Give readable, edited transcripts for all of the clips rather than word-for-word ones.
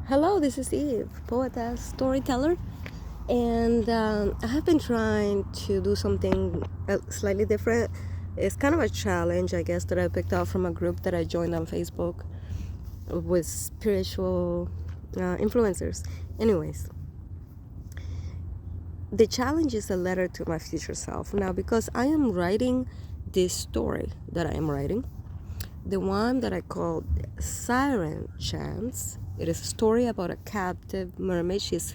Hello, this is Eve, poetess, storyteller, and I have been trying to do something slightly different. It's kind of a challenge, I guess, that I picked up from a group that I joined on Facebook with spiritual influencers. Anyways, the challenge is a letter to my future self. Now, because I am writing this story that I am writing, the one that I call Siren Chants. It is a story about a captive mermaid. She's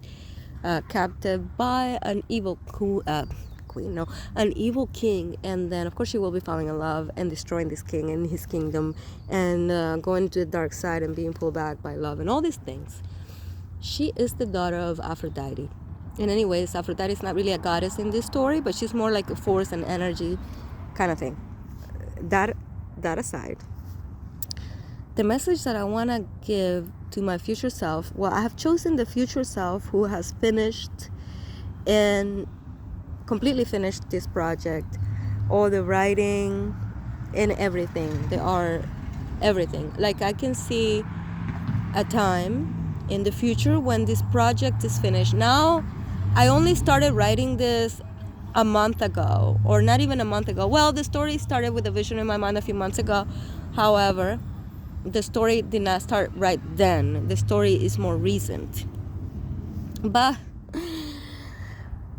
captive by an evil an evil king, and then of course she will be falling in love and destroying this king and his kingdom, and going to the dark side and being pulled back by love and all these things. She is the daughter of Aphrodite. And anyways, Aphrodite is not really a goddess in this story, but she's more like a force and energy kind of thing. That aside, the message that I want to give to my future self, well, I have chosen the future self who has finished and completely finished this project, all the writing and everything, the art, everything. Like, I can see a time in the future when this project is finished. Now, I only started writing this a month ago, or not even a month ago. Well, the story started with a vision in my mind a few months ago. However, the story did not start right then. The story is more recent. But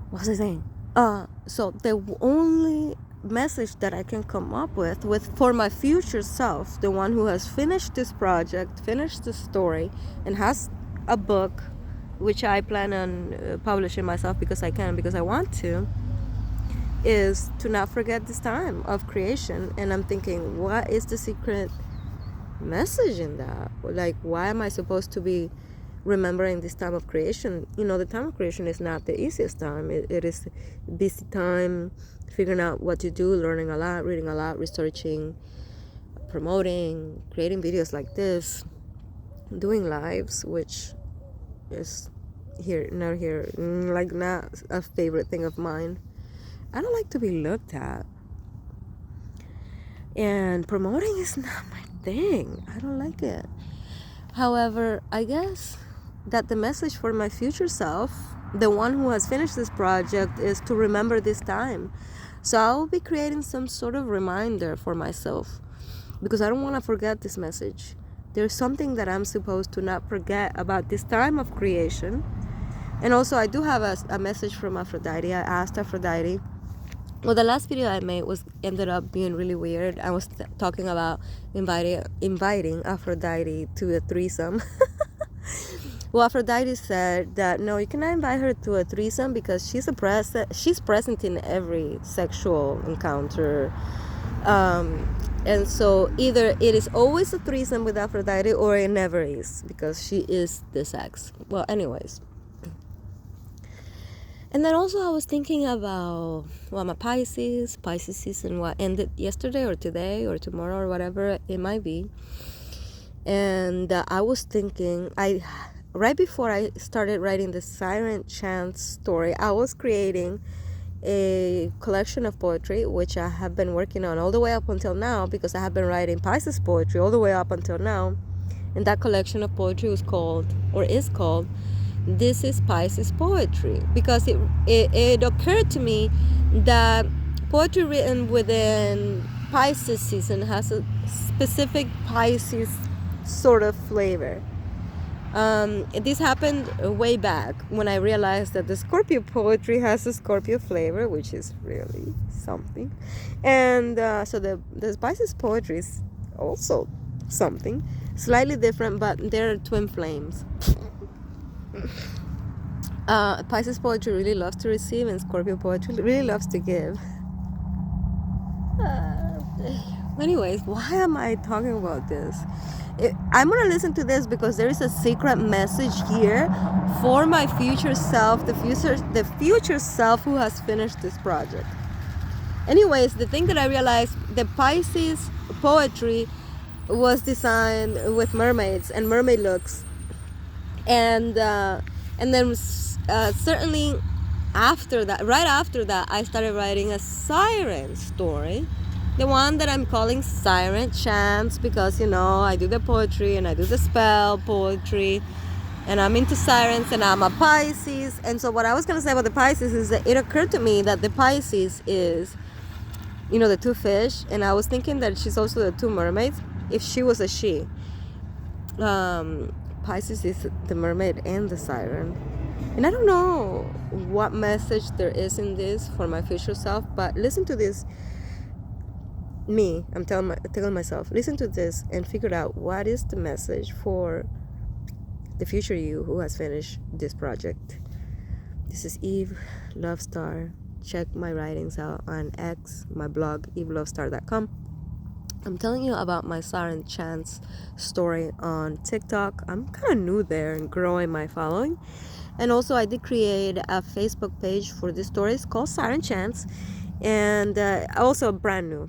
what was I saying? So the only message that I can come up with for my future self, the one who has finished this project, finished the story, and has a book, which I plan on publishing myself because I can, because I want to, is to not forget this time of creation. And I'm thinking, what is the secret message in that? Like, why am I supposed to be remembering this time of creation? You know, the time of creation is not the easiest time. It is busy time, figuring out what to do, learning a lot, reading a lot, researching, promoting, creating videos like this, doing lives, which is not a favorite thing of mine. I don't like to be looked at, and promoting is not my thing. I don't like it. However, I guess that the message for my future self, the one who has finished this project, is to remember this time. So I'll be creating some sort of reminder for myself, because I don't want to forget this message. There's something that I'm supposed to not forget about this time of creation. And also, I do have a message from Aphrodite. I asked Aphrodite. Well, the last video I made ended up being really weird. I was talking about inviting Aphrodite to a threesome. Well, Aphrodite said that no, you cannot invite her to a threesome because she's present in every sexual encounter. And so either it is always a threesome with Aphrodite, or it never is, because she is the sex. Well, anyways. And then also I was thinking about, well, I'm a Pisces season, what ended yesterday or today or tomorrow or whatever it might be. And I was thinking, right before I started writing the Siren Chants story, I was creating a collection of poetry, which I have been working on all the way up until now, because I have been writing Pisces poetry all the way up until now. And that collection of poetry is called This is Pisces Poetry, because it occurred to me that poetry written within Pisces season has a specific Pisces sort of flavor. This happened way back when I realized that the Scorpio poetry has a Scorpio flavor, which is really something. And so the Pisces poetry is also something slightly different, but they're twin flames. Pisces poetry really loves to receive, and Scorpio poetry really loves to give. Anyways, why am I talking about this? I'm gonna listen to this because there is a secret message here for my future self, the future self who has finished this project. Anyways, the thing that I realized, the Pisces poetry was designed with mermaids and mermaid looks, and then certainly right after that, I started writing a siren story, the one that I'm calling Siren Chants, because I do the poetry and I do the spell poetry, and I'm into sirens, and I'm a Pisces. And so what I was gonna say about the Pisces is that it occurred to me that the Pisces is, the two fish, and I was thinking that she's also the two mermaids. If she was a she, Pisces is the mermaid and the siren. And I don't know what message there is in this for my future self, but listen to this. I'm telling myself, listen to this and figure out what is the message for the future you who has finished this project. This is Eve Lovestar. Check my writings out on X, my blog, evelovestar.com. I'm telling you about my Siren Chants story on TikTok. I'm kind of new there and growing my following. And also I did create a Facebook page for this story. It's called Siren Chants. And also brand new.